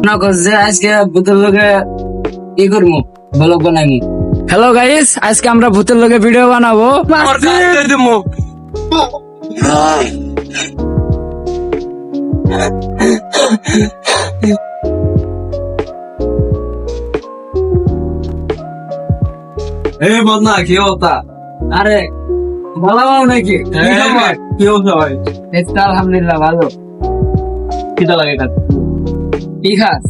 না করছে আজকে ভূতের লোকে কি করবো ব্লগ বানাইনি। হ্যালো গাইস, আজকে আমরা ভূতের লোকে ভিডিও বানাবো। এই বদনা কি হতা? আরে ভালো নাকি? কি হতা ভাই? আলহামদুলিল্লাহ ভালো। কিটা লাগে এটা? কি খাস?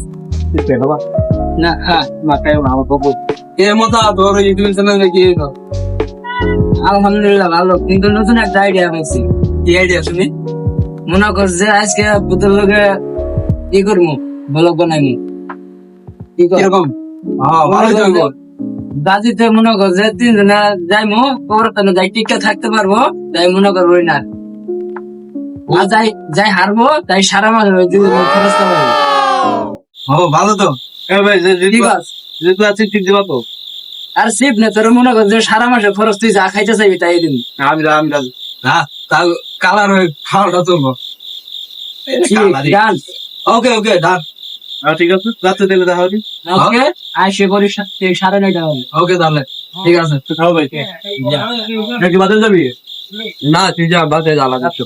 না মাথায় আমার বাবু। এ মতা তোর ইউটিউব চ্যানেল নাকি? আলহামদুলিল্লাহ ভালো, কিন্তু নতুন একটা আইডিয়া পেয়েছি। কি আইডিয়া শুনি? মনে করছে আজকে ভূতের লোকে কি করবো ব্লগ বানাইনি। কি কর? কিরকম? ভালো যাবো। দাদিতে মনে করছে তিনজনে যাইমু কবরস্থানে যাই টিকা থাকতে পারবো, তাই মনে করবো না। আর যাই যাই হারবো তাই সারা মাস খরচ পাবো। ভালো তো। এ ভাই ঠিক আছে। যেহেতু আছে ঠিক দিবা তো। আর শিব না তোর মনে করছে সারা মাসে খরচ তুই যা খাইতে চাইবি তাই দিন। আমি রাজি। হ্যাঁ তা কালার হয়ে খাওয়াটা চলবো। গান ওকে ওকে ডান। ঠিক আছে রাত্রে দিলে দেখা হবে। ওকে আইসে করি 9:30 হবে। ওকে তাহলে ঠিক আছে। হবে নাকি বাদে যাবি? না তুই যা বাদে জ্বালা দিচ্ছ।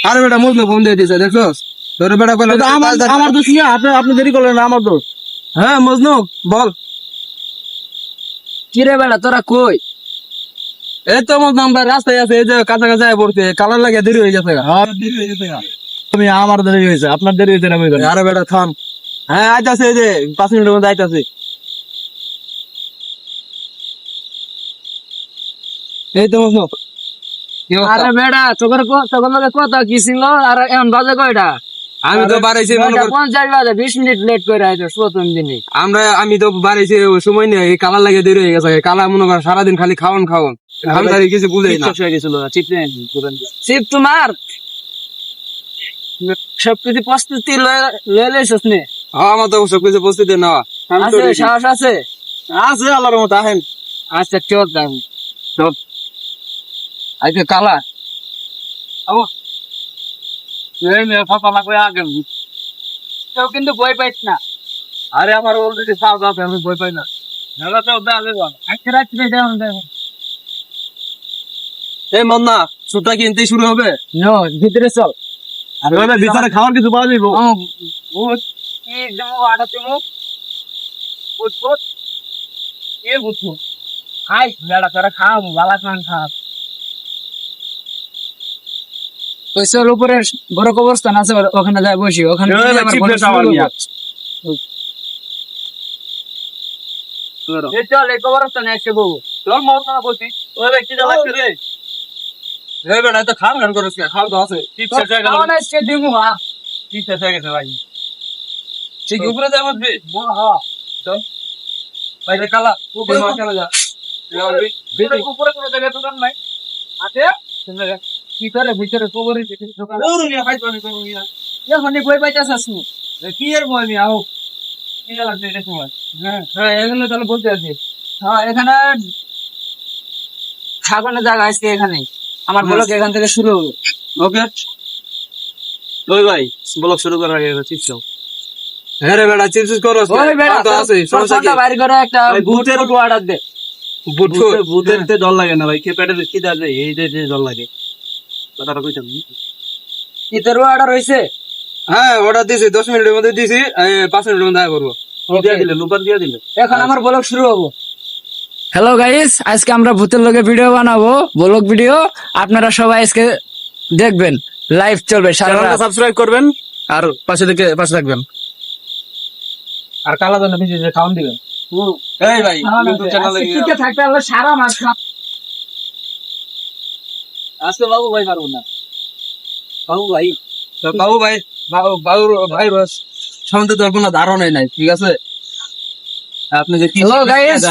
আরে বেটা মুজলে ফোন দিয়ে দিছে দেখছস? তোর বেটা বলে আমার দোষ নিয়ে আপনি দেরি করলেন না, আমার দোষ। হ্যাঁ মজনু বল। কিরে বেড়া তোরা কই? এই তো মজনু আমরা রাস্তায় আছে, এই যে কাছাকাছি পড়ছে, কালার লাগে দেরি হয়ে গেছে। তুমি আমার দেরি হয়েছে, আপনার দেরি হয়েছে না? আরে বেটা থাম। হ্যাঁ আইতাছে, এই যে 5 মিনিটের মধ্যে আইতাছে। এই তো মজনু। আরে বেড়া তোর লগে কথা কি ছিল? আর এখন বাজে কয়টা? আমি তো বাড়াইছি 50 বাজে, 20 মিনিট লেট করে আইছো প্রথম দিনে। আমি তো বাড়াইছি সময় নেই, কালার লাগে দেরি হয়ে গেছে। কালা মনে কর সারাদিন খালি খাওয়ান আমি তার কিছু বুঝাই না। শিব তোমার সবকিছু প্রস্তুতি লয়ে লইছস নে? আমার তো সবকিছু প্রস্তুতি নেওয়া আছে, সাহস আছে? আছে আল্লাহর মতো। আহেন আচ্ছা চল দাম চল। আজকে কালা কেউ কিন্তু বই পাইস না। আরে আমার অলরেডি সাউথ আছে, আমি ভয় পাই না। এই মন্না সুটা কিনতে শুরু হবে। ভিতরে চল। ভিতরে খাওয়ার কিছু পাওয়া যাইব? উপরে বড় কবরস্থান আছে, ওখানে যাই বসি। ওখানে চল এই কবরস্থানে এসে বলবো। তোর মন না বলছি ওই ব্যক্তি যা লাগছে রে। হে বেটা তো খান খান করিস না, খাওয়া তো আছে। ঠিক উপরে যা মত চল বাইরে কালা উপরে চলে যা। উপরে কোনো জায়গায় দোকান নাই আছে? ভিতরে ভিতরে কবরে দোকান এখন বই পাইতেছিস কি এর বই নি আও কি লাগছে এটা সময়? হ্যাঁ এখানে তাহলে বলতে আছি। হ্যাঁ এখানে থাকানোর জায়গা আছে। এখানে আমার ব্লগ এখান থেকে শুরু হবে। ওকে ওই ভাই ব্লগ শুরু করার আগে চিপস খাও। হ্যাঁ রে বেটা চিপস করো। ওই বেটা তো আছে সমস্যা কি? বাইরে করে একটা ভূতের অর্ডার দে। ভূতের তে ডর লাগে না ভাই, কে পেটে কি দেয় এই যে ডর লাগে। কথাটা কইতাম ইতের অর্ডার হইছে? হ্যাঁ অর্ডার দিছি, 10 মিনিটের মধ্যে দিছি। 5 মিনিটের মধ্যে আয় করবো। দিয়ে দিলে লুপার দিয়ে দিলে এখন আমার ব্লগ শুরু হবো। হ্যালো গাইস, আজকে আমরা ভূতের লোকে ভিডিও বানাবো, ব্লগ ভিডিও। আপনারা সবাই আজকে দেখবেন, লাইভ চলবে। চ্যানেলটা সাবস্ক্রাইব করবেন আর পাশে থাকবেন। আর কালা দানা ভিজে যে খাওয়ান দিবেন। এই ভাই ইউটিউব চ্যানেলে টিকে থাকতে হলে সারা মাস আজকে বাবু ভাই পারবো না। বাবু ভাই বাবু সম্বন্ধে তোর কোনো ধারণাই নাই, ঠিক আছে? আপনি যে হ্যালো গাইস,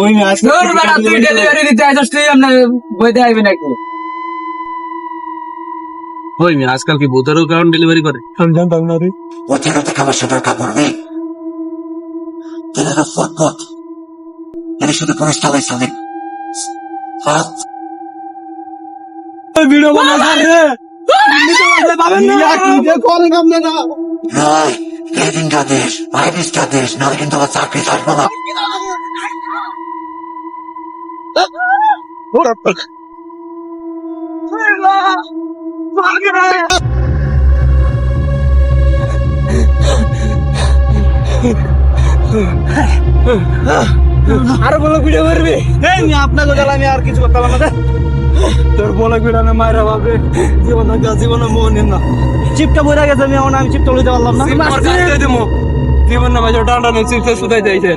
ওই না আজকে ধর বেটা তুই ডেলিভারি দিতে আইছস তুই আপনার বই দিয়ে আইবি নাকি ওই মেয়ে আজকাল কি ভূতেরও কারণ ডেলিভারি করে? আমি জানতাম না রে Otero খাবার সাথে কাপড় নেই তেলের ফটফট এর সাথে করে চালাই চালাই হাত ভিডিও বানা রে পাবেন না কি যে করেন আপনারা নয় এদিন কাদেশ বাইরিস কাদেশ নাহলে কিন্তু আমার চাকরি থাকবো না আরো বলে ভিডিও করবি এই নি আপনাকে জ্বালা আমি আর কিছু করতে পারলাম না তোর বলে ভিডিও না মায়েরা ভাবে জীবন মোহ নিন না চিপটা বইরা গেছে আমি চিপটা লইতে পারলাম না জীবন না ভাই ডান্ডা নেই চিপটা সুদাই যাইছে